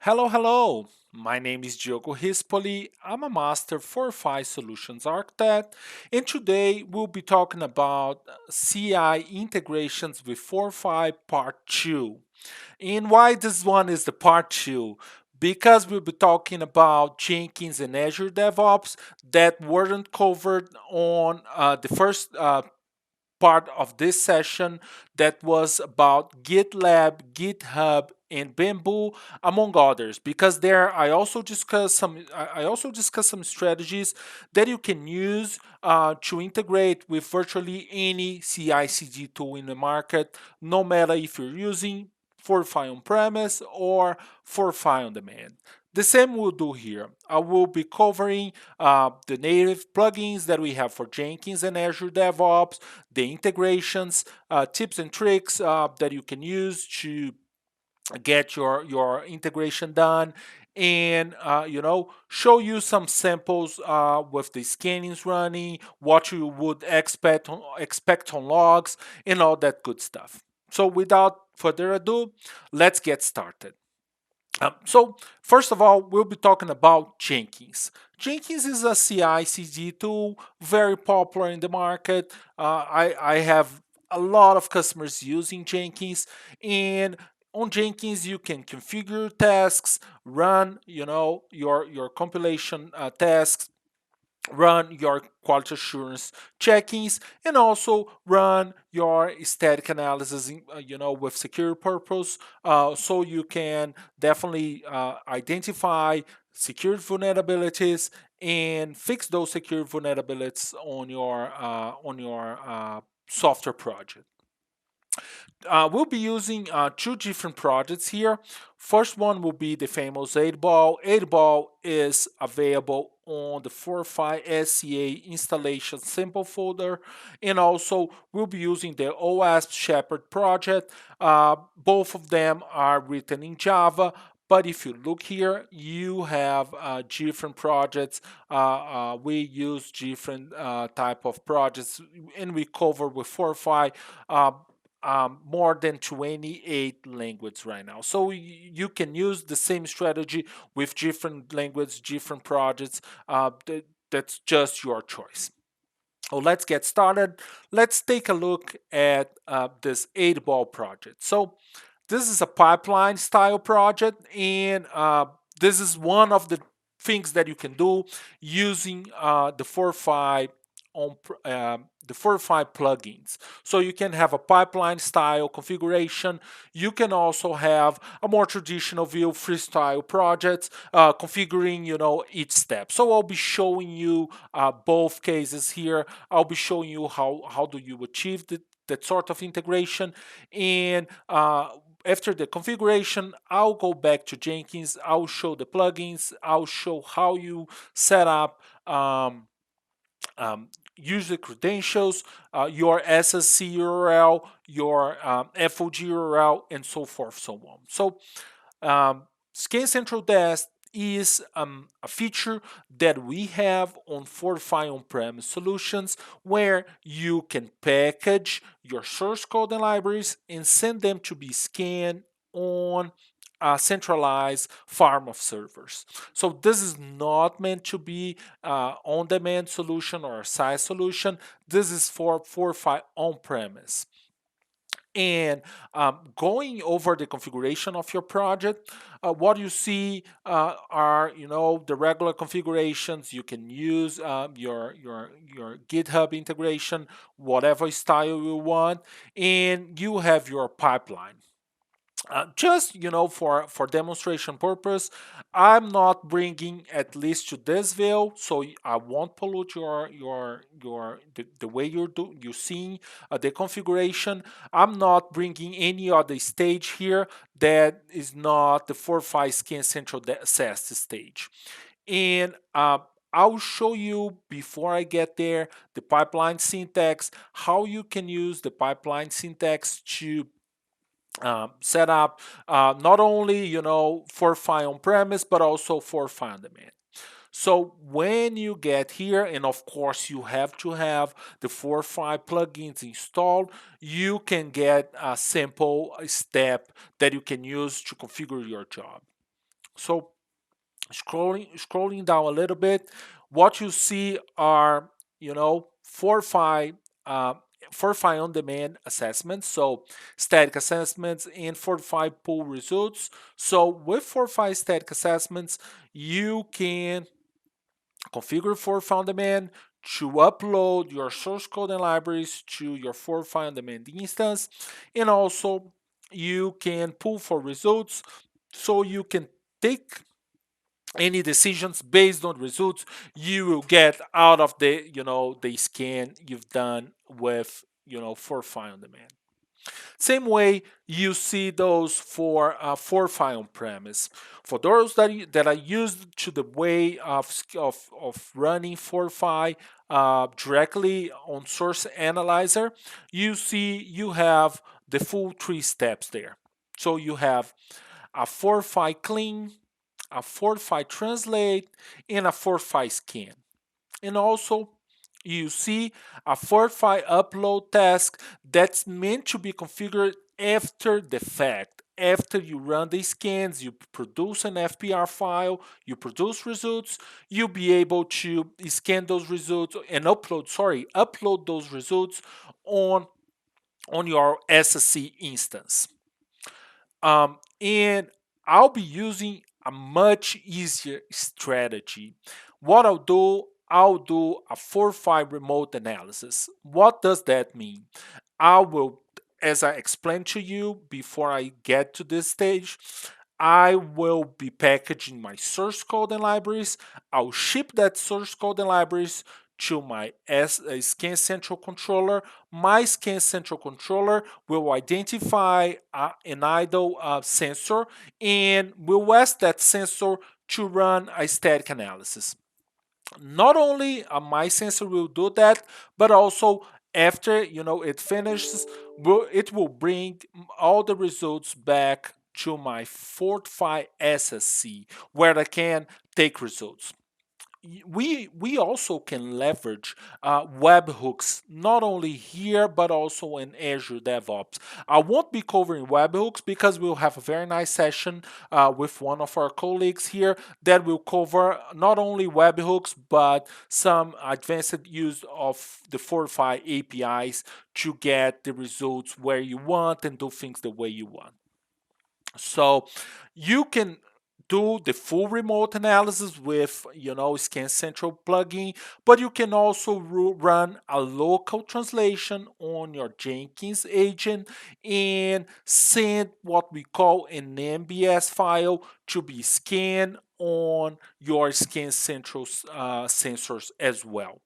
Hello, hello. My name is Diogo Rispoli. I'm a Master Fortify Solutions Architect, and today we'll be talking about CI integrations with Fortify Part 2. And why this one is the Part 2? Because we'll be talking about Jenkins and Azure DevOps that weren't covered on the first part of this session that was about GitLab, GitHub, and Bamboo, among others. Because there, I also discuss some strategies that you can use to integrate with virtually any CI/CD tool in the market, no matter if you're using Fortify on premise or Fortify on demand. The same we'll do here. I will be covering the native plugins that we have for Jenkins and Azure DevOps, the integrations, tips and tricks that you can use to get your integration done, and show you some samples with the scannings running, what you would expect on logs, and all that good stuff. So without further ado, let's get started. So first of all, we'll be talking about Jenkins. Jenkins is a CI/CD tool, very popular in the market. I have a lot of customers using Jenkins, and on Jenkins you can configure tasks, run your compilation tasks, run your quality assurance checkings, and also run your static analysis with secure purpose, so you can definitely identify secure vulnerabilities and fix those secure vulnerabilities on your software project. We'll be using two different projects here. First one will be the famous 8-ball. 8-ball is available on the Fortify SCA installation sample folder, and also we'll be using the OWASP Shepherd project. Both of them are written in Java, but if you look here, you have different projects. We use different type of projects, and we cover with Fortify uh, more than 28 languages right now. So you can use the same strategy with different languages, different projects. That's just your choice. So let's get started. Let's take a look at this 8-ball project. So this is a pipeline style project, and this is one of the things that you can do using the Fortify plugins. So you can have a pipeline style configuration. You can also have a more traditional view freestyle projects, configuring each step. So I'll be showing you both cases here. I'll be showing you how do you achieve that sort of integration, and after the configuration, I'll go back to Jenkins. I'll show the plugins. I'll show how you set up user credentials, your SSC URL, your FOG URL, and so forth, so on. So Scan Central Desk is a feature that we have on Fortify on-premise solutions, where you can package your source code and libraries and send them to be scanned on a centralized farm of servers. So this is not meant to be on-demand solution or a SaaS solution. This is for Fortify on-premise. And going over the configuration of your project, what you see are the regular configurations. You can use your GitHub integration, whatever style you want, and you have your pipeline. Just for demonstration purpose, I'm not bringing, at least to this view, so I won't pollute the way you're seeing the configuration. I'm not bringing any other stage here that is not the 4.5 scan central SAST stage. And I'll show you, before I get there, the pipeline syntax, how you can use the pipeline syntax to set up not only Fortify on premise, but also Fortify on demand. So when you get here, and of course you have to have the Fortify plugins installed, you can get a simple step that you can use to configure your job. So scrolling down a little bit, what you see are, Fortify uh, Fortify on demand assessments, so static assessments and Fortify pull results. So with Fortify static assessments, you can configure Fortify on demand to upload your source code and libraries to your Fortify on demand instance, and also you can pull for results, so you can take any decisions based on results you will get out of the scan you've done with Fortify on demand. Same way you see those for Fortify on premise. For those that are used to the way of running Fortify directly on Source Analyzer, you see you have the full 3 steps there. So you have a Fortify clean, a Fortify translate, and a Fortify scan. And also, you see a Fortify upload task that's meant to be configured after the fact. After you run the scans, you produce an FPR file, you produce results, you'll be able to scan those results and upload those results on your SSC instance. And I'll be using a much easier strategy. What I'll do a Fortify remote analysis. What does that mean? I will, as I explained to you before I get to this stage, I will be packaging my source code and libraries. I'll ship that source code and libraries to my Scan Central controller. My Scan Central controller will identify an idle sensor and will ask that sensor to run a static analysis. Not only my sensor will do that, but also after it finishes, it will bring all the results back to my Fortify SSC where I can take results. We also can leverage webhooks not only here but also in Azure DevOps. I won't be covering webhooks because we'll have a very nice session with one of our colleagues here that will cover not only webhooks but some advanced use of the Fortify APIs to get the results where you want and do things the way you want. So you can do the full remote analysis with Scan Central plugin, but you can also run a local translation on your Jenkins agent and send what we call an MBS file to be scanned on your Scan Central sensors as well.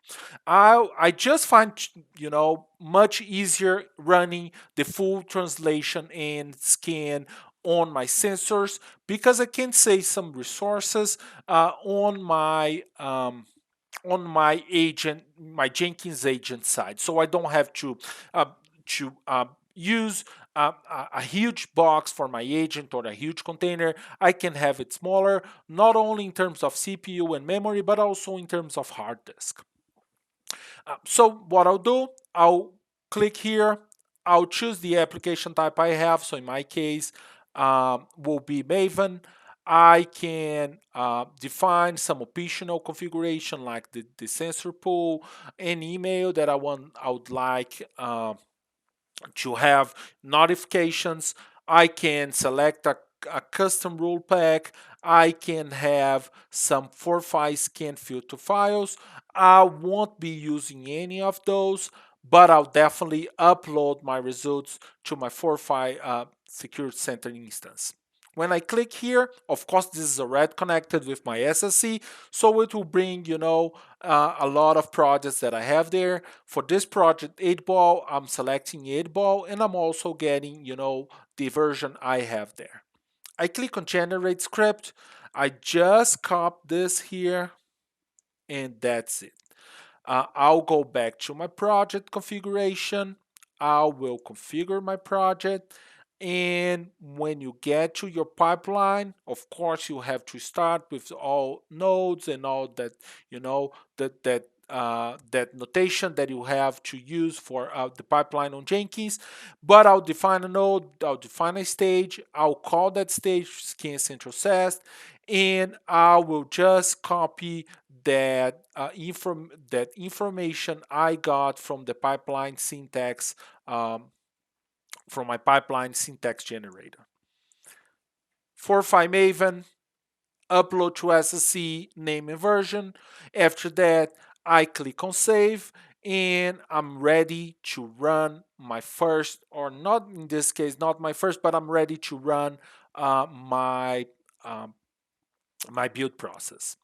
I just find much easier running the full translation and scan on my sensors because I can save some resources on my agent, my Jenkins agent side, so I don't have to use a huge box for my agent or a huge container. I can have it smaller, not only in terms of CPU and memory, but also in terms of hard disk. So what I'll do, I'll click here, I'll choose the application type I have. So in my case, will be Maven. I can define some optional configuration like the sensor pool, an email that I would like to have notifications. I can select a custom rule pack. I can have some Fortify scan filter files. I won't be using any of those, but I'll definitely upload my results to my Fortify Security Center instance. When I click here, of course, this is already connected with my SSC, so it will bring, a lot of projects that I have there. For this project, 8-ball, I'm selecting 8-ball, and I'm also getting, the version I have there. I click on Generate Script. I just copy this here, and that's it. I'll go back to my project configuration. I will configure my project. And when you get to your pipeline, of course, you have to start with all nodes and all that, that notation that you have to use for the pipeline on Jenkins. But I'll define a node, I'll define a stage, I'll call that stage Scan Central Test, and I will just copy that information I got from the pipeline syntax, um, from my pipeline syntax generator. Fortify Maven, upload to SSC name and version. After that, I click on save, and I'm ready to run my first, or not in this case, not my first, but I'm ready to run my um, my build process.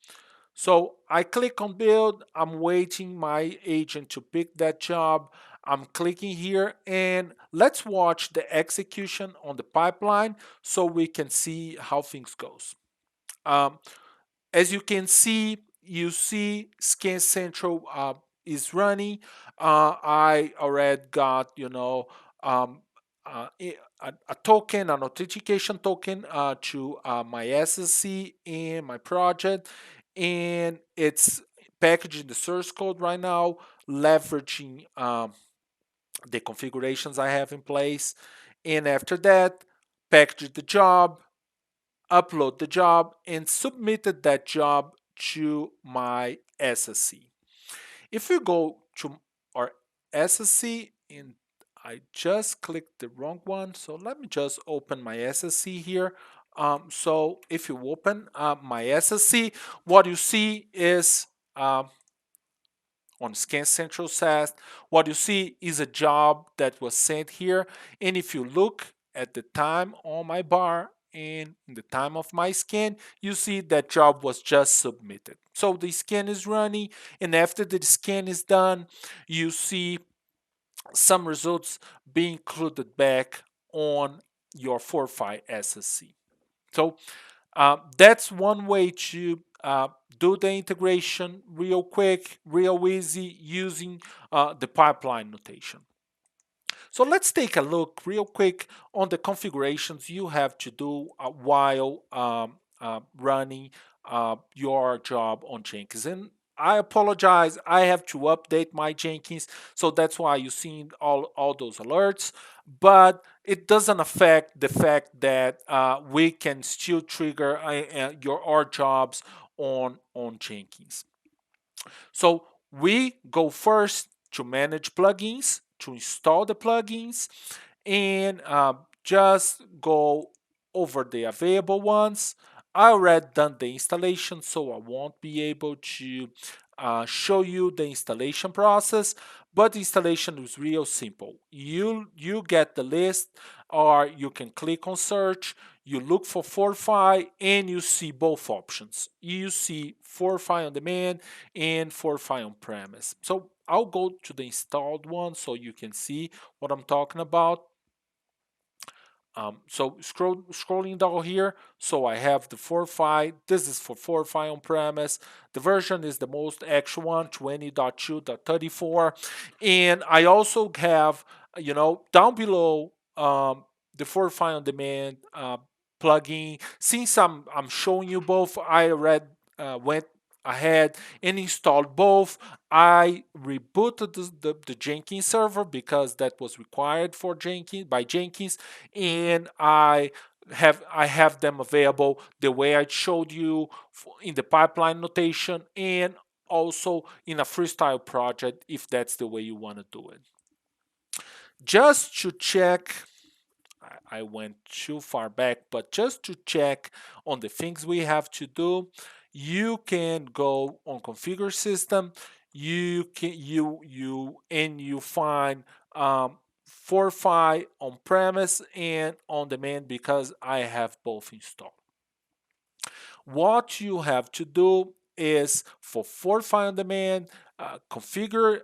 So I click on build, I'm waiting my agent to pick that job. I'm clicking here, and let's watch the execution on the pipeline so we can see how things goes. Um, as you can see, you see Scan Central is running. I already got, um, a token, an authentication token to my SSC in my project, and it's packaging the source code right now, leveraging the configurations I have in place. And after that, package the job, upload the job, and submitted that job to my SSC. If you go to our SSC, and I just clicked the wrong one, so let me just open my SSC here. So if you open my SSC, what you see is on Scan Central SaaS, what you see is a job that was sent here. And if you look at the time on my bar and in the time of my scan, you see that job was just submitted. So the scan is running, and after the scan is done, you see some results being included back on your Fortify SSC. So that's one way to do the integration real quick, real easy using the pipeline notation. So let's take a look real quick on the configurations you have to do while running your job on Jenkins. And I apologize, I have to update my Jenkins, so that's why you're seeing all those alerts. But it doesn't affect the fact that we can still trigger our jobs on Jenkins. So we go first to manage plugins, to install the plugins, and just go over the available ones. I already done the installation, so I won't be able to show you the installation process. But the installation is real simple. You get the list, or you can click on search. You look for Fortify, and you see both options. You see Fortify on demand and Fortify on premise. So I'll go to the installed one so you can see what I'm talking about. So scrolling down here, so I have the Fortify. This is for Fortify on premise. The version is the most actual one, 20.2.34, and I also have, down below the Fortify on demand plugin. Since I'm showing you both, I already went ahead and installed both. I rebooted the Jenkins server because that was required for Jenkins by Jenkins, and I have them available the way I showed you in the pipeline notation, and also in a freestyle project if that's the way you want to do it. Just to check, I went too far back, but just to check on the things we have to do, you can go on configure system. You find Fortify on premise and on demand because I have both installed. What you have to do is for Fortify on demand, configure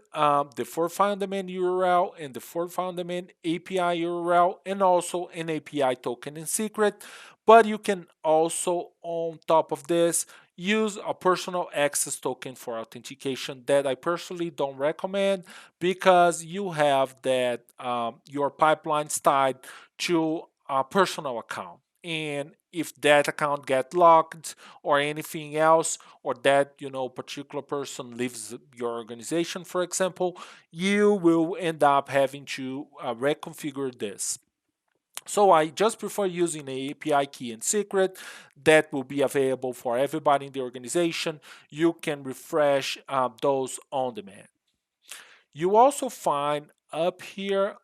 the Fortify on demand URL and the Fortify on demand API URL, and also an API token in secret. But you can also, on top of this, use a personal access token for authentication that I personally don't recommend because you have that your pipelines tied to a personal account. And if that account get locked or anything else, or that particular person leaves your organization, for example, you will end up having to reconfigure this. So I just prefer using the API key and secret that will be available for everybody in the organization. You can refresh those on demand. You also find up here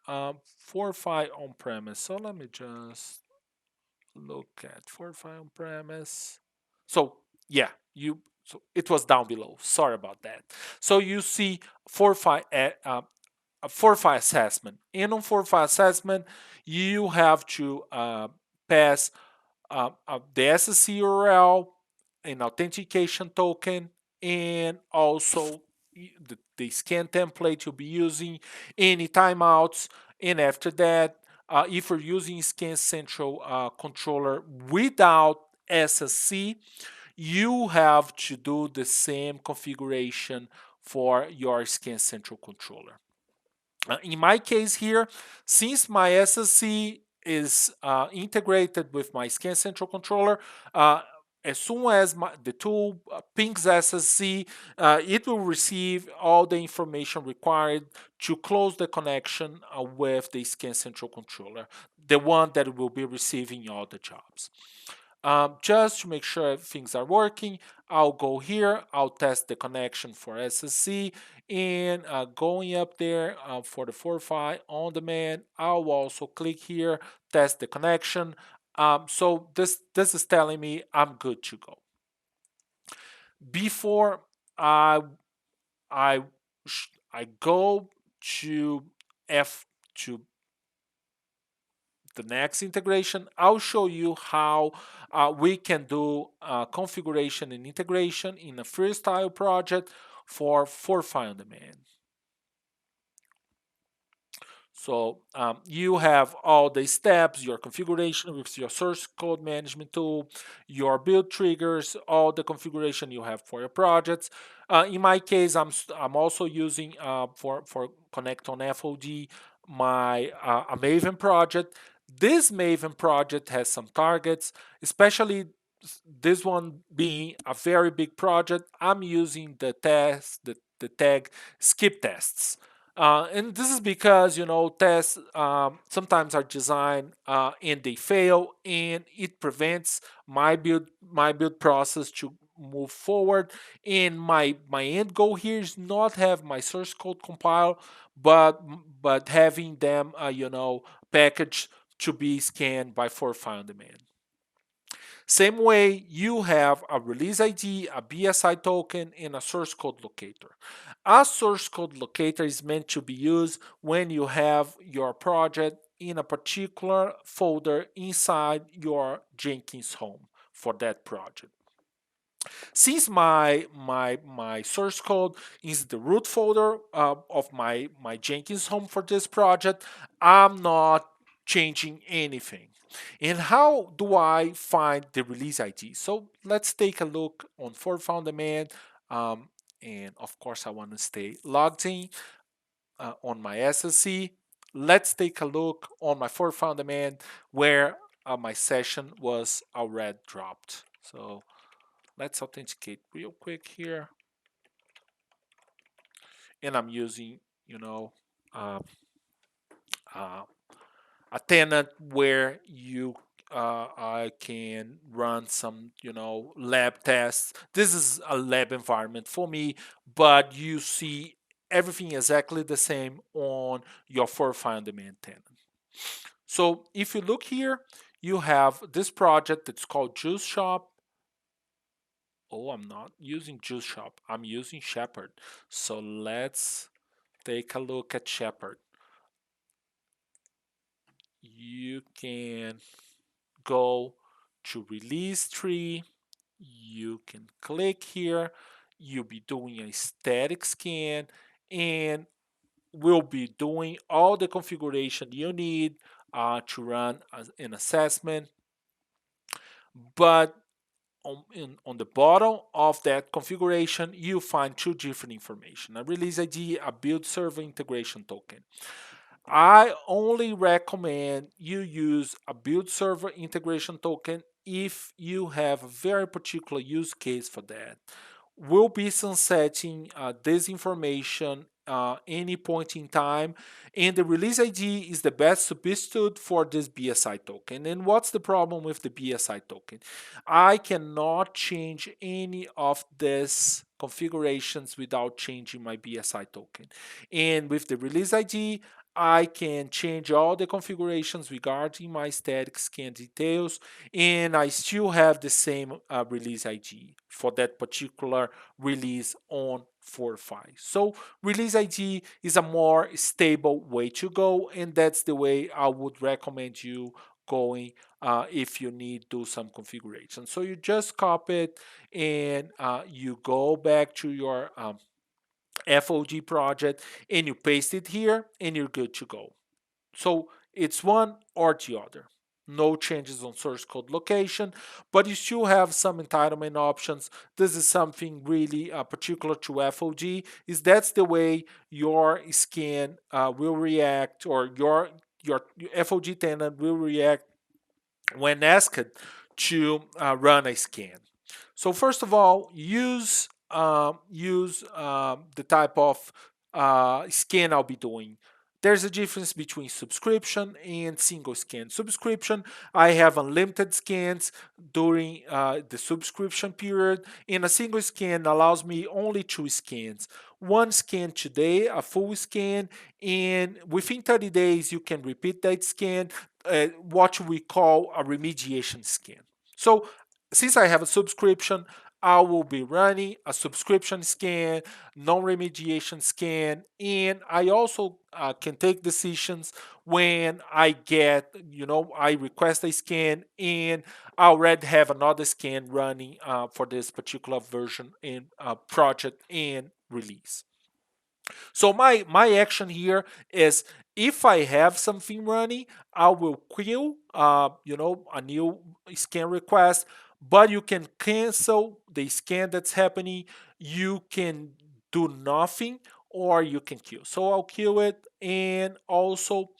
Fortify on-premise. So let me just look at Fortify on-premise. So yeah, so it was down below. Sorry about that. So you see Fortify a Fortify assessment. And on Fortify assessment, you have to pass the SSC URL, an authentication token, and also the scan template you'll be using, any timeouts, and after that, if you're using Scan Central controller without SSC, you have to do the same configuration for your Scan Central controller. In my case here, since my SSC is integrated with my Scan Central controller, as soon as the tool pings SSC, it will receive all the information required to close the connection with the Scan Central controller, the one that will be receiving all the jobs. Just to make sure things are working, I'll go here, I'll test the connection for SSC, and going up there for the Fortify On Demand, I'll also click here, test the connection. So this is telling me I'm good to go. Before I I I go to F to the next integration, I'll show you how we can do configuration and integration in a Freestyle project for Fortify On Demand. So you have all the steps, your configuration with your source code management tool, your build triggers, all the configuration you have for your projects. In my case, I'm also using for Connect on FOD my a Maven project. This Maven project has some targets, especially this one being a very big project. I'm using the tag skip tests. And this is because tests sometimes are designed and they fail, and it prevents my build process to move forward. And my end goal here is not have my source code compile, but having them packaged to be scanned by Fortify On Demand. Same way, you have a release ID, a BSI token, and a source code locator. A source code locator is meant to be used when you have your project in a particular folder inside your Jenkins home for that project. Since my source code is the root folder of my Jenkins home for this project, I'm not changing anything. And how do I find the release ID? So let's take a look on Fortify On Demand. And of course, I want to stay logged in on my SSC. Let's take a look on my Fortify On Demand where my session was already dropped. So let's authenticate real quick here. And I'm using, uh, uh, a tenant where I can run some, lab tests. This is a lab environment for me, but you see everything exactly the same on your Fortify On Demand tenant. So if you look here, you have this project that's called Juice Shop. Oh, I'm not using Juice Shop. I'm using Shepherd. So let's take a look at Shepherd. You can go to release tree. You can click here. You'll be doing a static scan, and we'll be doing all the configuration you need to run an assessment. But on the bottom of that configuration, you find two different information: a release ID, a build server integration token. I only recommend you use a build server integration token if you have a very particular use case for that. We'll be sunsetting this information any point in time, and the release ID is the best substitute for this BSI token. And what's the problem with the BSI token? I cannot change any of these configurations without changing my BSI token. And with the release ID, I can change all the configurations regarding my static scan details, and I still have the same release ID for that particular release on Fortify. So release ID is a more stable way to go, and that's the way I would recommend you going if you need to do some configuration. So you just copy it and you go back to your FOG project and you paste it here and you're good to go. So it's one or the other. No changes on source code location, but you still have some entitlement options. This is something really particular to FOG, is that's the way your scan will react, or your FOG tenant will react when asked to run a scan. So first of all, use the type of scan I'll be doing. There's a difference between subscription and single scan. Subscription, I have unlimited scans during the subscription period, and a single scan allows me only two scans. One scan today, a full scan, and within 30 days you can repeat that scan, what we call a remediation scan. So since I have a subscription, I will be running a subscription scan, non-remediation scan, and I also can take decisions when I get, I request a scan and I already have another scan running for this particular version in project and release. So my action here is, if I have something running, I will queue a new scan request, but you can cancel the scan that's happening. You can do nothing or you can queue. So I'll queue it, and also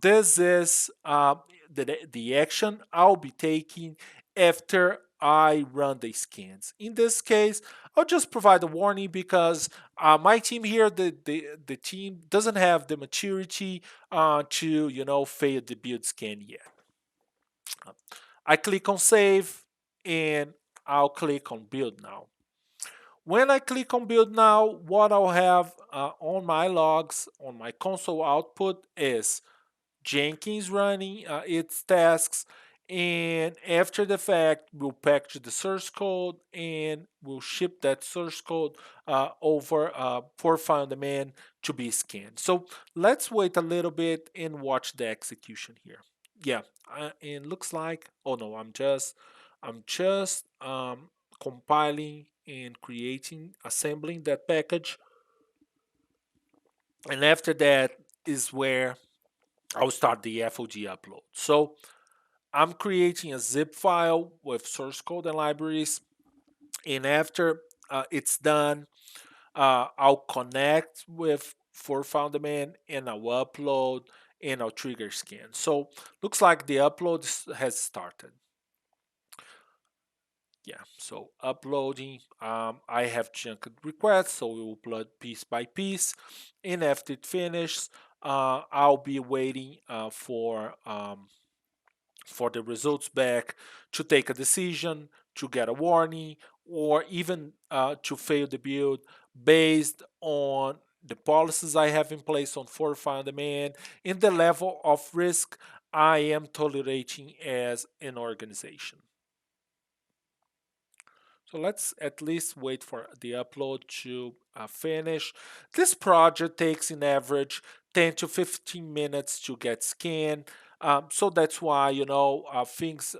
this is the action I'll be taking after I run the scans. In this case, I'll just provide a warning because my team here, the team doesn't have the maturity to fail the build scan yet. I click on save and I'll click on build now. When I click on build now, what I'll have on my logs, on my console output, is Jenkins running its tasks, and after the fact, we'll package the source code and we'll ship that source code over Fortify On Demand to be scanned. So let's wait a little bit and watch the execution here. Yeah, and looks like, oh no, I'm just compiling and creating, assembling that package, and after that is where I'll start the FOG upload. So I'm creating a zip file with source code and libraries, and after it's done, I'll connect with Fortify On Demand and I'll upload and I'll trigger scan. So looks like the upload has started. Yeah, so uploading, I have chunked requests, so we will upload piece by piece, and after it finishes, I'll be waiting for the results back to take a decision, to get a warning, or even to fail the build based on the policies I have in place on Fortify On Demand and the level of risk I am tolerating as an organization. So let's at least wait for the upload to finish. This project takes in average 10 to 15 minutes to get scanned. So that's why, things,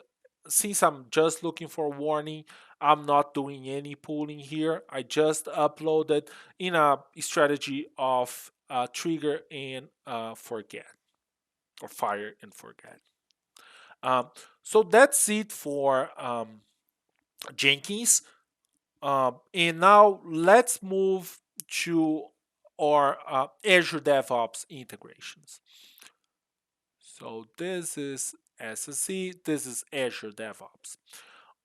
since I'm just looking for a warning, I'm not doing any pooling here. I just uploaded in a strategy of trigger and forget, or fire and forget. Um, so that's it for Jenkins. And now let's move to our Azure DevOps integrations. So this is SSE, this is Azure DevOps.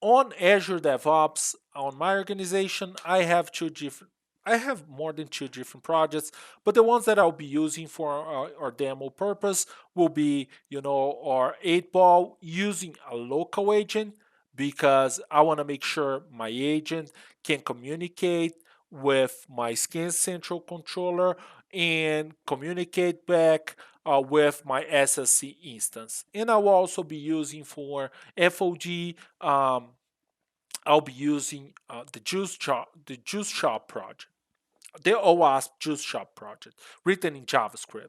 On Azure DevOps, on my organization, I have two different. I have more than two different projects, but the ones that I'll be using for our demo purpose will be, our 8 ball using a local agent because I want to make sure my agent can communicate with my Scan Central controller and communicate back with my SSC instance. And I will also be using for FOG. I'll be using the Juice Shop project, the OWASP Juice Shop project, written in JavaScript.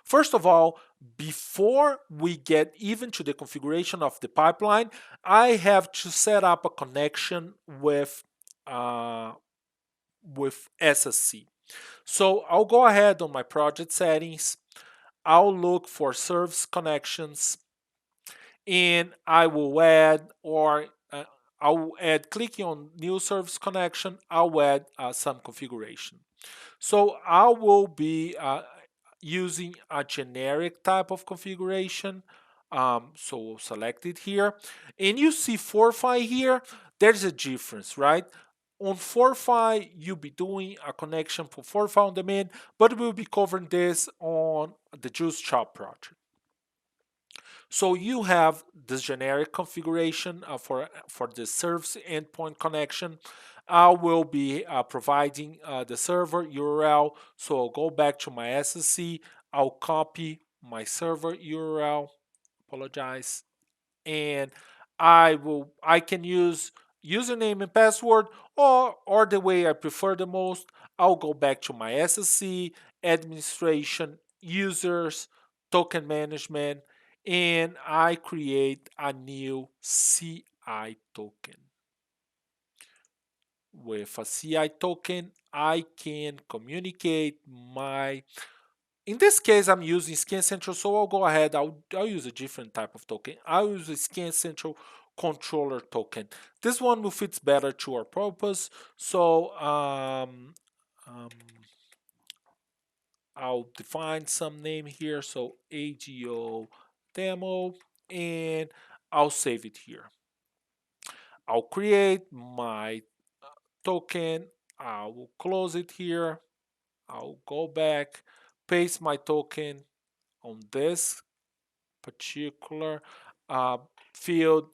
First of all, before we get even to the configuration of the pipeline, I have to set up a connection uh, with SSC. So I'll go ahead on my project settings. I'll look for service connections, and I will add or I'll add clicking on new service connection. I'll add some configuration. So I will be using a generic type of configuration. So we'll select it here. And you see Fortify here, there's a difference, right? On Fortify, you'll be doing a connection for Fortify On Demand, but we'll be covering this on the Juice Shop project. So you have this generic configuration for the service endpoint connection. I will be providing the server URL. So I'll go back to my SSC. I'll copy my server URL. Apologize, and I can use username and password, or the way I prefer the most. I'll go back to my SSC, administration, users, token management, and I create a new CI token. With a CI token, I can communicate my, in this case, I'm using Scan Central, so I'll go ahead. I'll use a different type of token. I'll use a Scan Central controller token. This one will fit better to our purpose. So um, I'll define some name here. So AGO demo, and I'll save it here. I'll create my token. I will close it here. I'll go back, paste my token on this particular uh, field.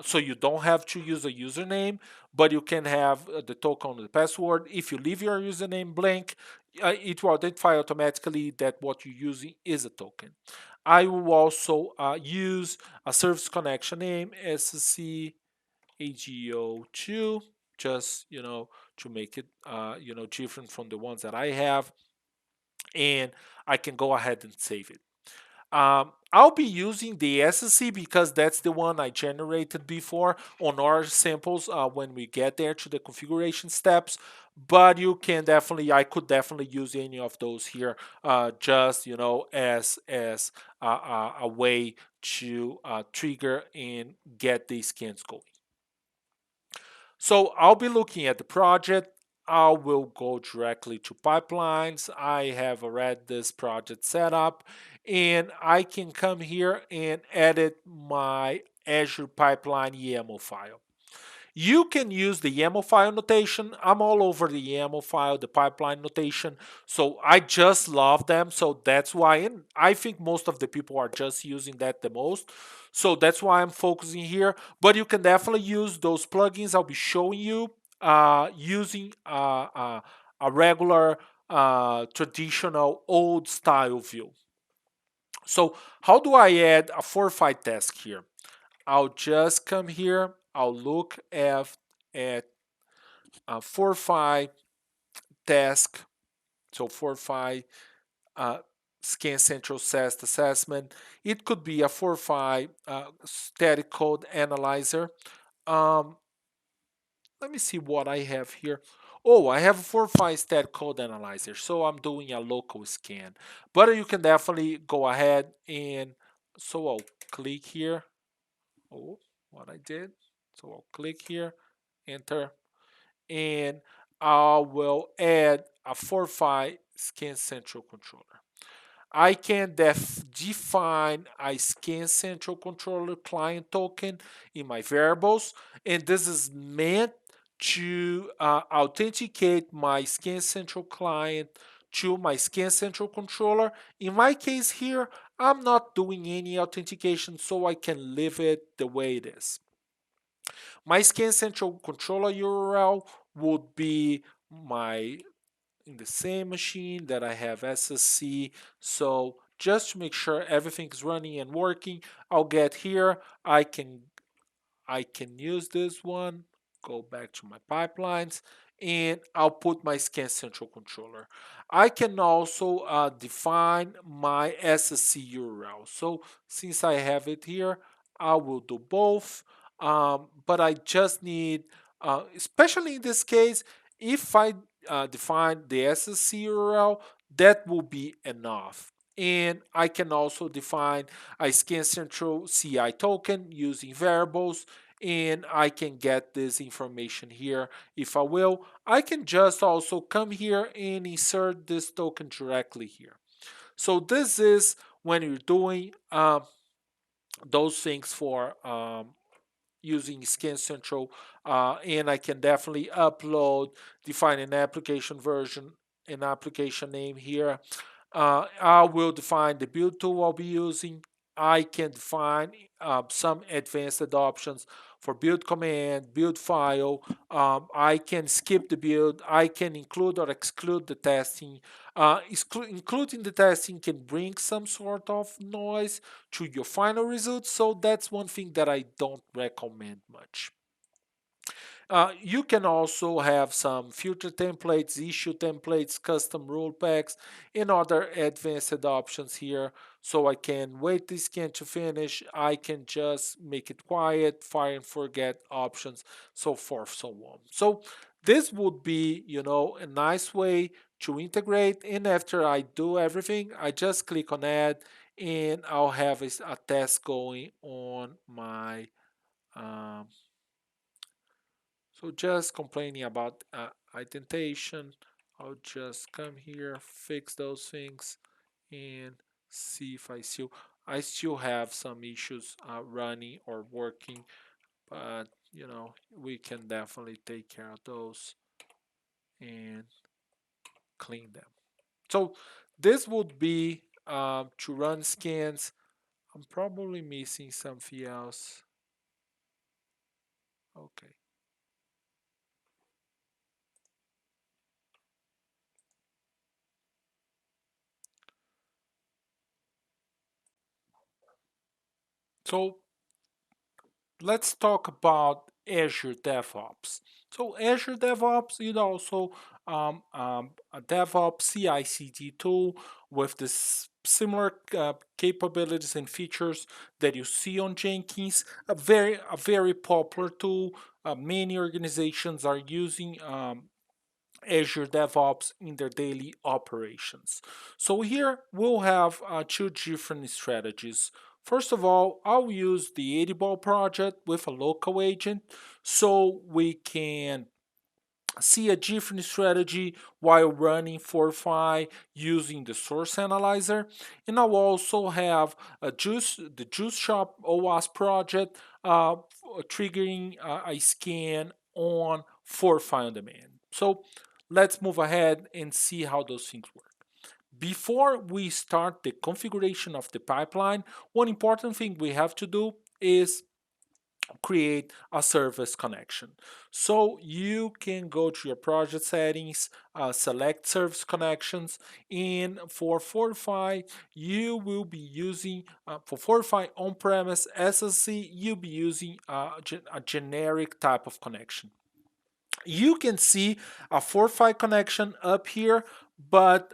So you don't have to use a username, but you can have the token on the password. If you leave your username blank, it will identify automatically that what you're using is a token. I will also use a service connection name, SC AGO2, just to make it different from the ones that I have, and I can go ahead and save it. I'll be using the SSC because that's the one I generated before on our samples when we get there to the configuration steps. But I could definitely use any of those here, just as a way to trigger and get these scans going. So I'll be looking at the project. I will go directly to pipelines. I have already this project set up, and I can come here and edit my Azure pipeline YAML file. You can use the YAML file notation. I'm all over the YAML file, the pipeline notation. So I just love them. So that's why, and I think most of the people are just using that the most. So that's why I'm focusing here. But you can definitely use those plugins I'll be showing you using a regular, traditional, old style view. So how do I add a Fortify task here? I'll just come here. I'll look at Fortify task. So Fortify uh, Scan Central SAST assessment. It could be a Fortify static code analyzer. Um, Let me see what I have here. Oh, I have a Fortify static code analyzer. So I'm doing a local scan. But you can definitely go ahead and, so I'll click here. Oh, what I did. So I'll click here, enter, and I will add a Fortify Scan Central controller. I can define a Scan Central controller client token in my variables, and this is meant to authenticate my Scan Central client to my Scan Central controller. In my case here, I'm not doing any authentication, so I can leave it the way it is. My Scan Central controller URL would be my in the same machine that I have SSC. So just to make sure everything's running and working, I'll get here. I can use this one, go back to my pipelines, and I'll put my Scan Central controller. I can also define my SSC URL. So since I have it here, I will do both. But I just need, especially in this case, if I define the SSC URL, that will be enough. And I can also define a Scan Central CI token using variables, and I can get this information here if I will. I can just also come here and insert this token directly here. So this is when you're doing those things for using Scan Central, and I can definitely upload, define an application version, an application name here. I will define the build tool I'll be using. I can define some advanced options for build command, build file. I can skip the build. I can include or exclude the testing. Including the testing can bring some sort of noise to your final results. So that's one thing that I don't recommend much. You can also have some filter templates, issue templates, custom rule packs, and other advanced options here. So I can wait the scan to finish. I can just make it quiet, fire and forget options, so forth, so on. So this would be, a nice way to integrate. And after I do everything, I just click on add, and I'll have a test going on my um, so just complaining about indentation, I'll just come here, fix those things, and see if I still have some issues running or working, but we can definitely take care of those and clean them. So this would be to run scans. I'm probably missing something else. Okay. So let's talk about Azure DevOps. So Azure DevOps is also a DevOps CI/CD tool with the similar capabilities and features that you see on Jenkins. A very popular tool. Many organizations are using Azure DevOps in their daily operations. So here we'll have two different strategies. First of all, I'll use the 80-ball project with a local agent so we can see a different strategy while running Fortify using the source analyzer. And I'll also have the Juice Shop OWASP project triggering a scan on Fortify On Demand. So let's move ahead and see how those things work. Before we start the configuration of the pipeline, one important thing we have to do is create a service connection. So you can go to your project settings, select service connections, and for Fortify, you will be using, for Fortify on-premise SSC, you'll be using a generic type of connection. You can see a Fortify connection up here, but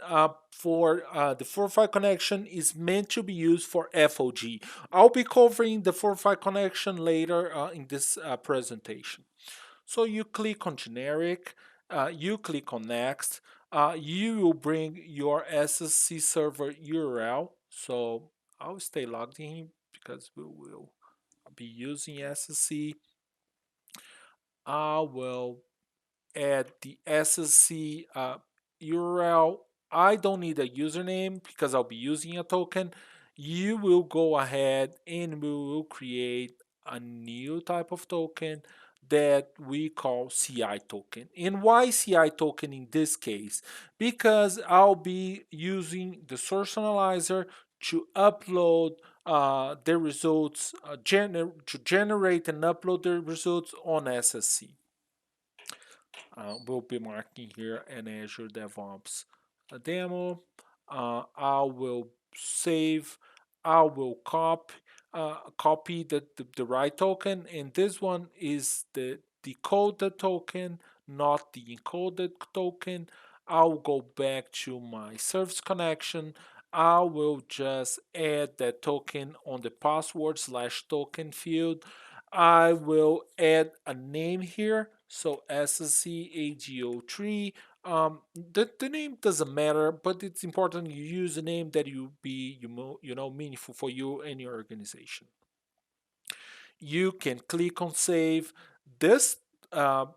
for the Fortify connection is meant to be used for FOG. I'll be covering the Fortify connection later in this presentation. So you click on generic, you click on next, you will bring your SSC server URL. So I'll stay logged in because we will be using SSC. I will add the SSC URL. I don't need a username because I'll be using a token. You will go ahead and we will create a new type of token that we call CI token. And why CI token in this case? Because I'll be using the source analyzer to upload the results, to generate and upload the results on SSC. We'll be marking here an Azure DevOps demo. I will save. I will copy the right token, and this one is the decoded token, not the encoded token. I'll go back to my service connection. I will just add that token on the password slash token field. I will add a name here. So SSCAGO3. The name doesn't matter, but it's important you use a name that you know meaningful for you and your organization. You can click on save. This uh,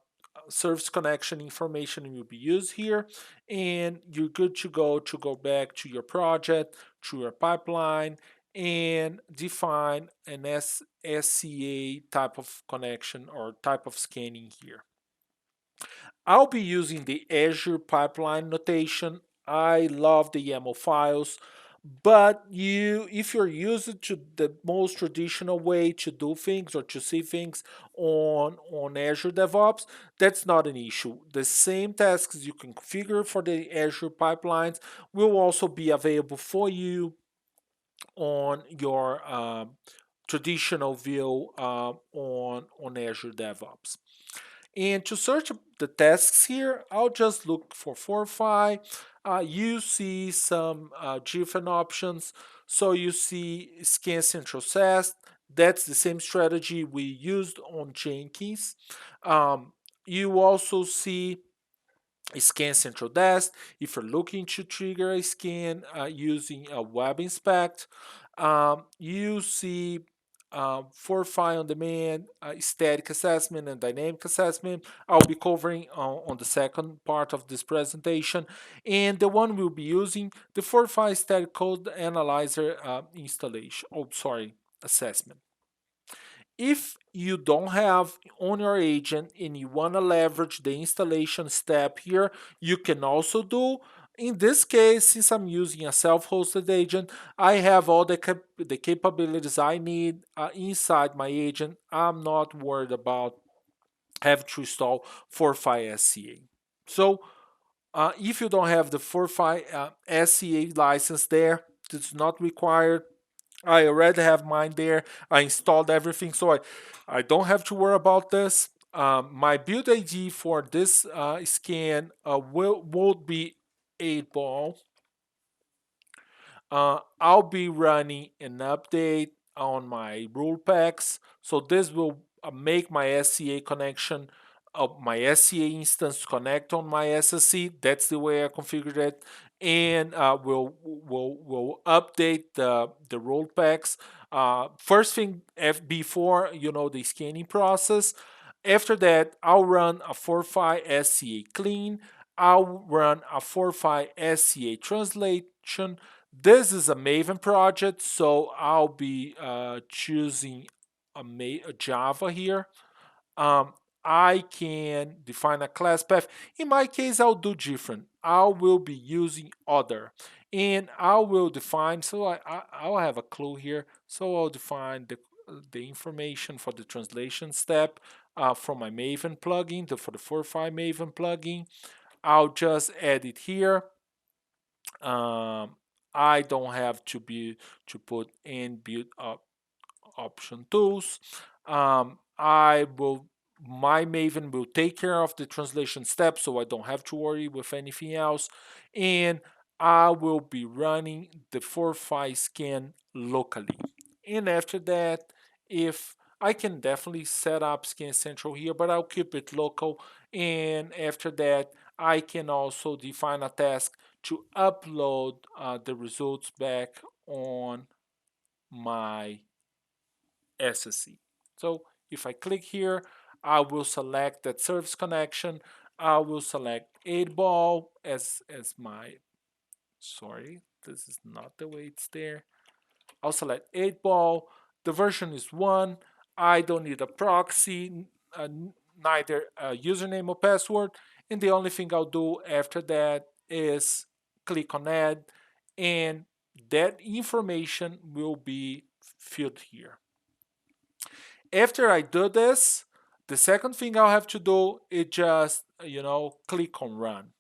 service connection information will be used here, and you're good to go back to your project, to your pipeline, and define an SCA type of connection or type of scanning here. I'll be using the Azure pipeline notation. I love the YAML files, but if you're used to the most traditional way to do things or to see things on Azure DevOps, that's not an issue. The same tasks you can configure for the Azure pipelines will also be available for you on your traditional view on Azure DevOps. And to search the tasks here, I'll just look for Fortify. You see some different options. So you see Scan Central SAST. That's the same strategy we used on Jenkins. Um, you also see Scan Central Desk if you're looking to trigger a scan using a web inspect. You see Fortify On Demand, static assessment, and dynamic assessment. I'll be covering on the second part of this presentation. And the one we'll be using, the Fortify Static Code Analyzer installation. Oh, sorry, assessment. If you don't have on your agent and you want to leverage the installation step here, you can also do. In this case, since I'm using a self-hosted agent, I have all the capabilities I need inside my agent. I'm not worried about having to install Fortify SCA. So if you don't have the Fortify SCA license there, it's not required. I already have mine there. I installed everything, so I don't have to worry about this. My build ID for this scan would be 8 ball. I'll be running an update on my rule packs, so this will make my SCA connection, my SCA instance connect on my SSC. That's the way I configured it, and we'll update the rule packs. First thing before the scanning process. After that, I'll run a Fortify SCA clean. I'll run a Fortify SCA translation. This is a Maven project, so I'll be choosing a Java here. Um, I can define a class path. In my case, I'll do different. I will be using other, and I will define. So I'll have a clue here. So I'll define the information for the translation step from my Maven plugin, for the Fortify Maven plugin. I'll just add it here. Um, I don't have to put in build up option tools. I will My Maven will take care of the translation step, so I don't have to worry with anything else. And I will be running the Fortify scan locally. And after that, if I can definitely set up Scan Central here, but I'll keep it local. And after that, I can also define a task to upload the results back on my SSC. So if I click here, I will select that service connection. I will select 8 ball as my, sorry, this is not the way it's there. I'll select 8 ball. The version is 1. I don't need a proxy. neither a username or password. And the only thing I'll do after that is click on add, and that information will be filled here. After I do this, the second thing I'll have to do is just, click on run.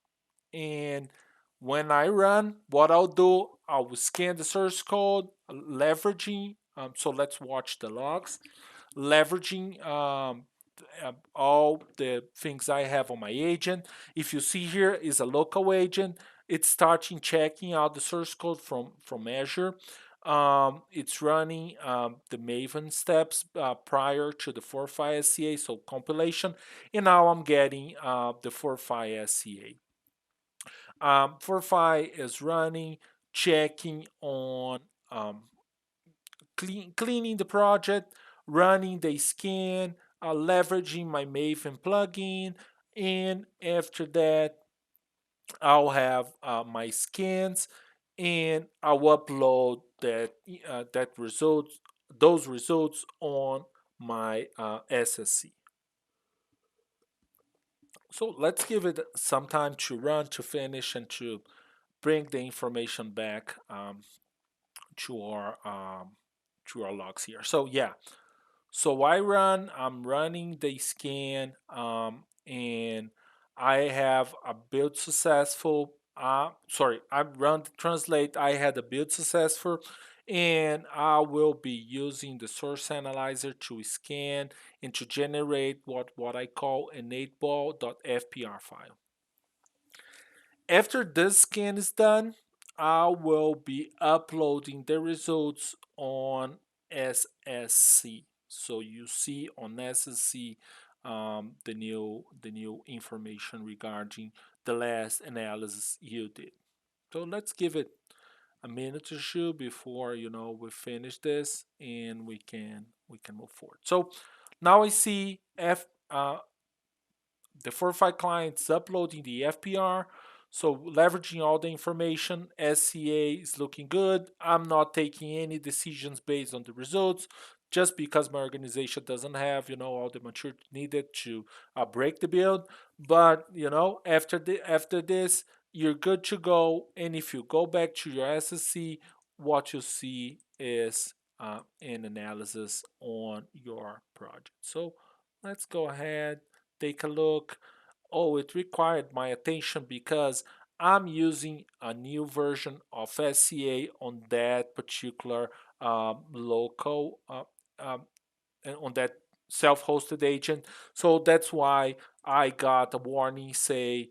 And when I run, what I'll do, I will scan the source code, leveraging. So let's watch the logs, leveraging all the things I have on my agent. If you see here is a local agent, it's starting checking out the source code from Azure. It's running the Maven steps prior to the Fortify SCA, so compilation, and now I'm getting the Fortify SCA. Fortify is running, checking on cleaning the project, running the scan, leveraging my Maven plugin, and after that, I'll have my scans, and I'll upload that results, those results on my SSC. So let's give it some time to run, to finish, and to bring the information back to our um, to our logs here. So yeah, so I'm running the scan, and I have a build successful. I run the translate. I had a build successful, and I will be using the source analyzer to scan and to generate what I call an 8ball.fpr file. After this scan is done, I will be uploading the results on SSC. So you see on SSC the new information regarding the last analysis you did. So let's give it a minute or two before we finish this, and we can move forward. So now I see the Fortify client is uploading the FPR. So leveraging all the information, SCA is looking good. I'm not taking any decisions based on the results, just because my organization doesn't have, all the maturity needed to break the build. But after this, you're good to go. And if you go back to your SSC, what you see is an analysis on your project. So let's go ahead, take a look. Oh, it required my attention because I'm using a new version of SCA on that particular local, um, on that self-hosted agent. So that's why I got a warning say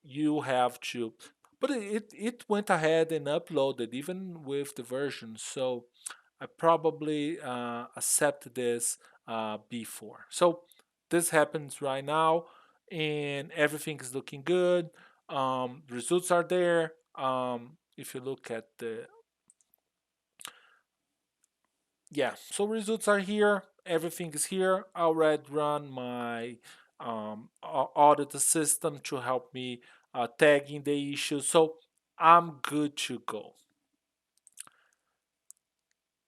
you have to. But it went ahead and uploaded even with the version. So I probably accept this before. So this happens right now, and everything is looking good. Results are there. If you look at so results are here. Everything is here. I already run my audit the system to help me tagging the issue. So I'm good to go.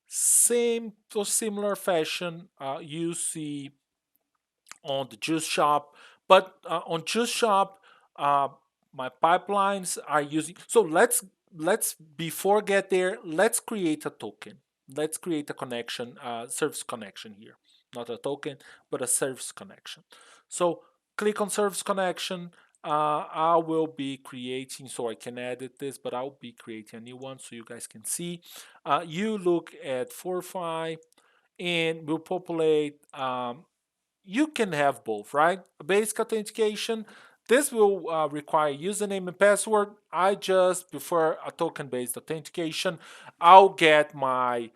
Same or similar fashion, you see on the Juice Shop, but on Juice Shop, uh, my pipelines are using. So let's before get there, let's create a token. Let's create a connection, service connection here, not a token, but a service connection. So click on service connection. I will be creating, so I can edit this, but I'll be creating a new one so you guys can see. You look at Fortify and will populate. You can have both, right? Basic authentication. This will require username and password. I just prefer a token-based authentication. I'll get my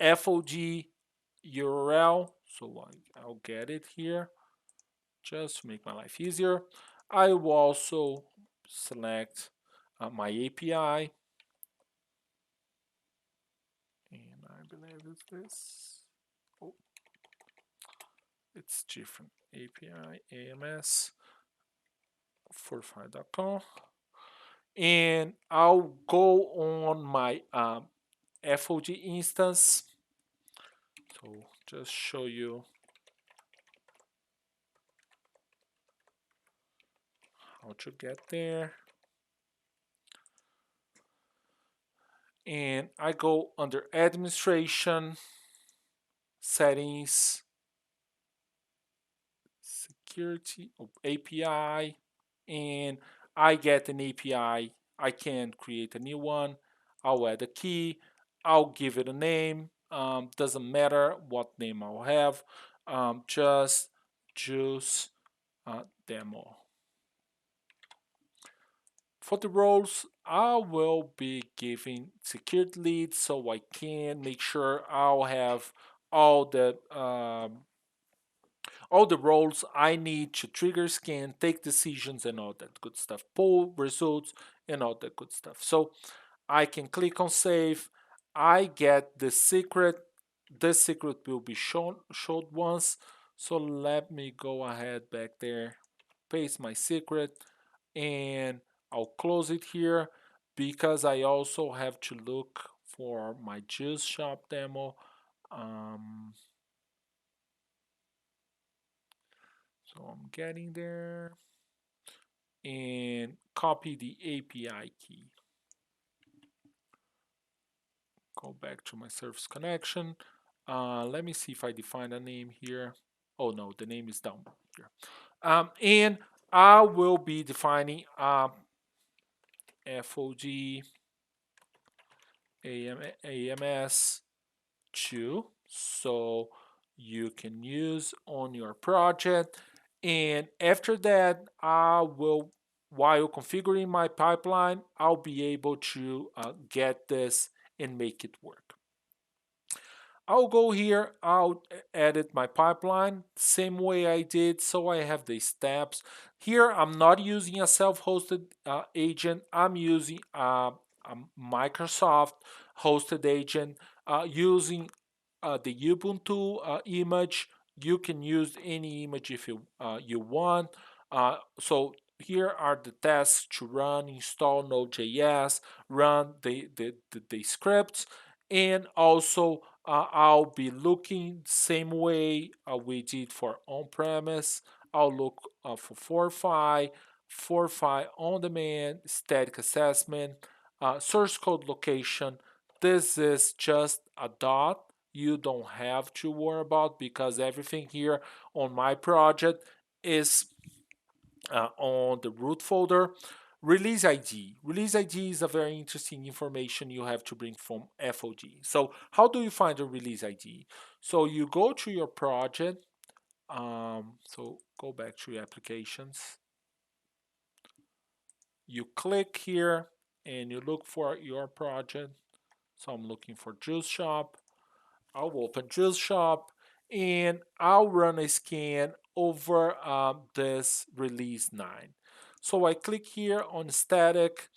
FOG URL, so I'll get it here just to make my life easier. I will also select my API, and I believe it's this. Oh, it's different. API AMS fortify.com, and I'll go on my FOG instance. So just show you how to get there. And I go under administration, settings, security, API, and I get an API. I can create a new one. I'll add a key. I'll give it a name. Doesn't matter what name I'll have. Just juice demo. For the roles, I will be giving security leads so I can make sure I'll have all the um, all the roles I need to trigger scan, take decisions, and all that good stuff, pull results, and all that good stuff. So I can click on save. I get the secret. The secret will be showed once. So let me go ahead back there, paste my secret, and I'll close it here because I also have to look for my juice shop demo. Um, so I'm getting there and copy the API key. Go back to my service connection. Let me see if I define a name here. Oh no, the name is down here. And I will be defining FOG AMS 2, so you can use on your project. And after that, I will, while configuring my pipeline, I'll be able to get this and make it work. I'll go here, I'll edit my pipeline, same way I did, so I have the steps. Here, I'm not using a self-hosted agent, I'm using a Microsoft hosted agent using the Ubuntu image. You can use any image if you want. So here are the tasks to run, install Node.js, run the scripts, and also I'll be looking same way we did for on-premise. I'll look for Fortify On Demand, static assessment, source code location. This is just a dot. You don't have to worry about because everything here on my project is on the root folder. Release ID. Release ID is a very interesting information you have to bring from FOG. So how do you find a release ID? So you go to your project. So go back to your applications. You click here and you look for your project. So I'm looking for Juice Shop. I'll open Juice Shop and I'll run a scan over this release 9. So I click here on static.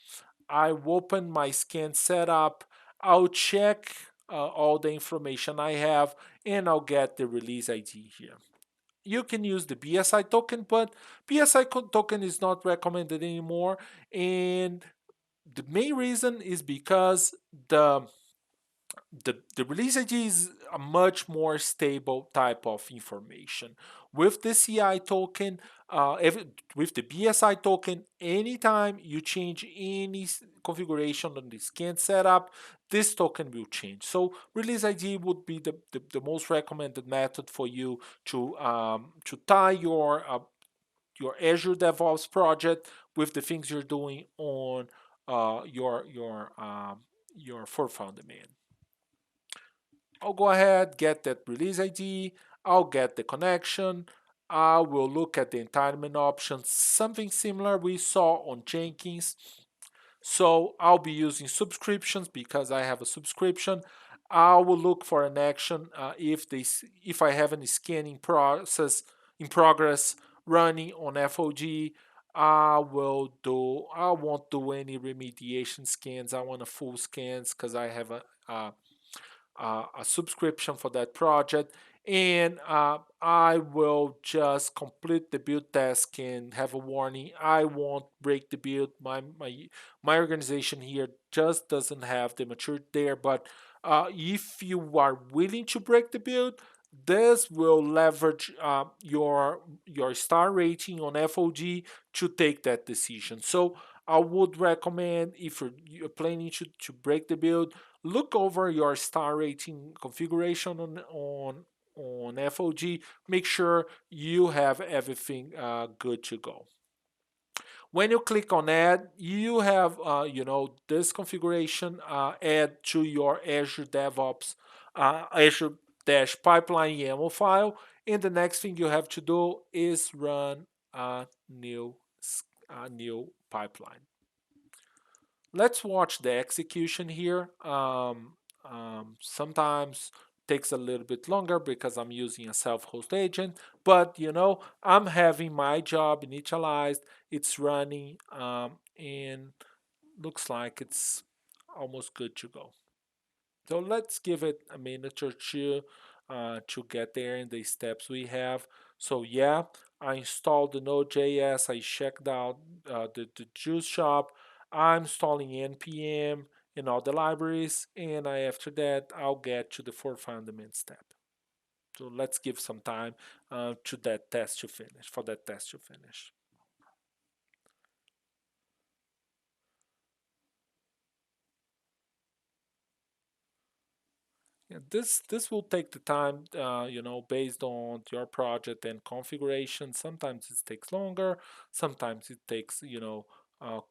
I open my scan setup. I'll check all the information I have and I'll get the release ID here. You can use the BSI token, but BSI token is not recommended anymore. And the main reason is because the release ID is a much more stable type of information. With the CI token, with the BSI token, anytime you change any configuration on the scan setup, this token will change. So release ID would be the most recommended method for you to tie your Azure DevOps project with the things you're doing on your Fortify On Demand. I'll go ahead, get that release ID, I'll get the connection, I will look at the entitlement options, something similar we saw on Jenkins. So I'll be using subscriptions because I have a subscription. I will look for an action if I have any scanning process in progress running on FOG. I won't do any remediation scans. I want a full scans because I have a subscription for that project, and I will just complete the build task and have a warning. I won't break the build. My organization here just doesn't have the maturity there. But if you are willing to break the build, this will leverage your star rating on FOG to take that decision. So I would recommend, if you're planning to break the build, look over your star rating configuration on FOG. Make sure you have everything good to go. When you click on add, you have this configuration add to your Azure DevOps Azure dash pipeline YAML file. And the next thing you have to do is run a new pipeline. Let's watch the execution here. Sometimes takes a little bit longer because I'm using a self-host agent, but I'm having my job initialized. It's running, and looks like it's almost good to go. So let's give it a minute or two to get there in the steps we have. So yeah, I installed the Node.js. I checked out the Juice shop. I'm installing npm and all the libraries, and after that I'll get to the Fortify On Demand step. So let's give some time to that test to finish. For that test to finish. Yeah, this will take the time, based on your project and configuration. Sometimes it takes longer, sometimes it takes,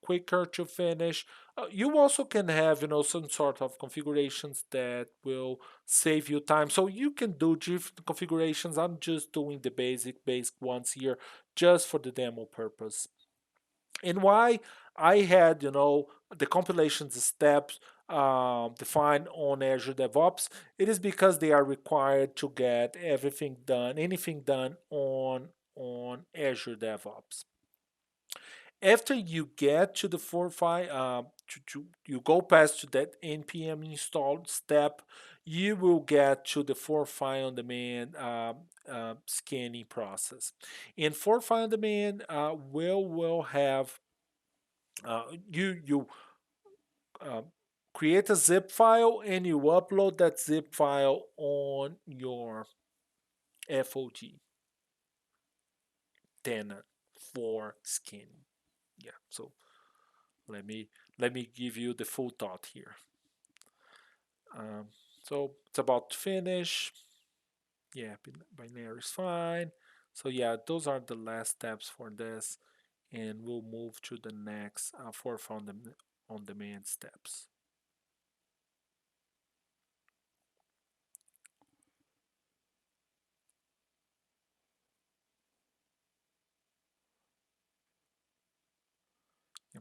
quicker to finish. You also can have, some sort of configurations that will save you time. So you can do different configurations. I'm just doing the basic ones here, just for the demo purpose. And why I had, the compilations steps defined on Azure DevOps, it is because they are required to get everything done, anything done on Azure DevOps. After you get to the Fortify, you go past to that npm install step, you will get to the Fortify on demand scanning process. And Fortify on demand will have you uh, create a zip file and you upload that zip file on your FOG tenant for scanning. Yeah, so let me let me give you the full thought here. Um, so it's about to finish. Yeah, binary is fine. So yeah, those are the last steps for this, and we'll move to the next for on demand steps. Yeah.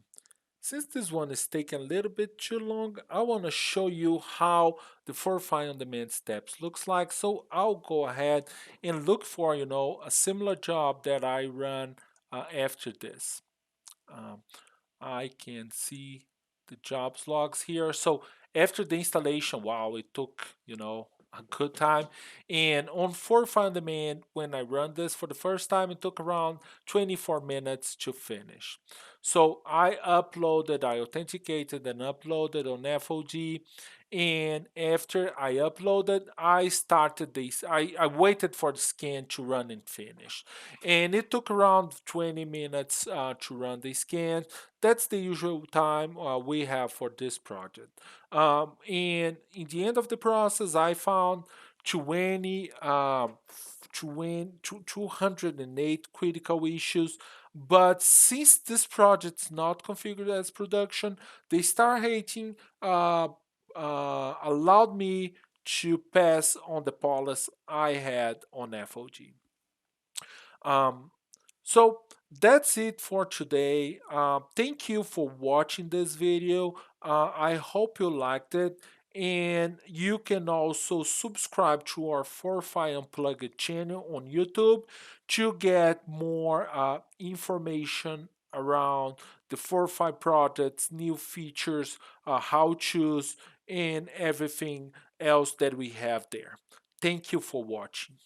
Since this one is taking a little bit too long, I want to show you how the Fortify on demand steps looks like. So I'll go ahead and look for, a similar job that I run after this. Um, I can see the jobs logs here. So after the installation, wow, it took, a good time. And on Fortify on Demand, when I run this for the first time, it took around 24 minutes to finish. So I authenticated and uploaded on FOG. And after I uploaded, I started this. I waited for the scan to run and finish. And it took around 20 minutes to run the scan. That's the usual time we have for this project. And in the end of the process, I found 20, 208 critical issues. But since this project's not configured as production, the star rating allowed me to pass on the policy I had on FOG. Um, so that's it for today. Thank you for watching this video. I hope you liked it. And you can also subscribe to our Fortify Unplugged channel on YouTube to get more information around the Fortify products, new features, how to's, and everything else that we have there. Thank you for watching.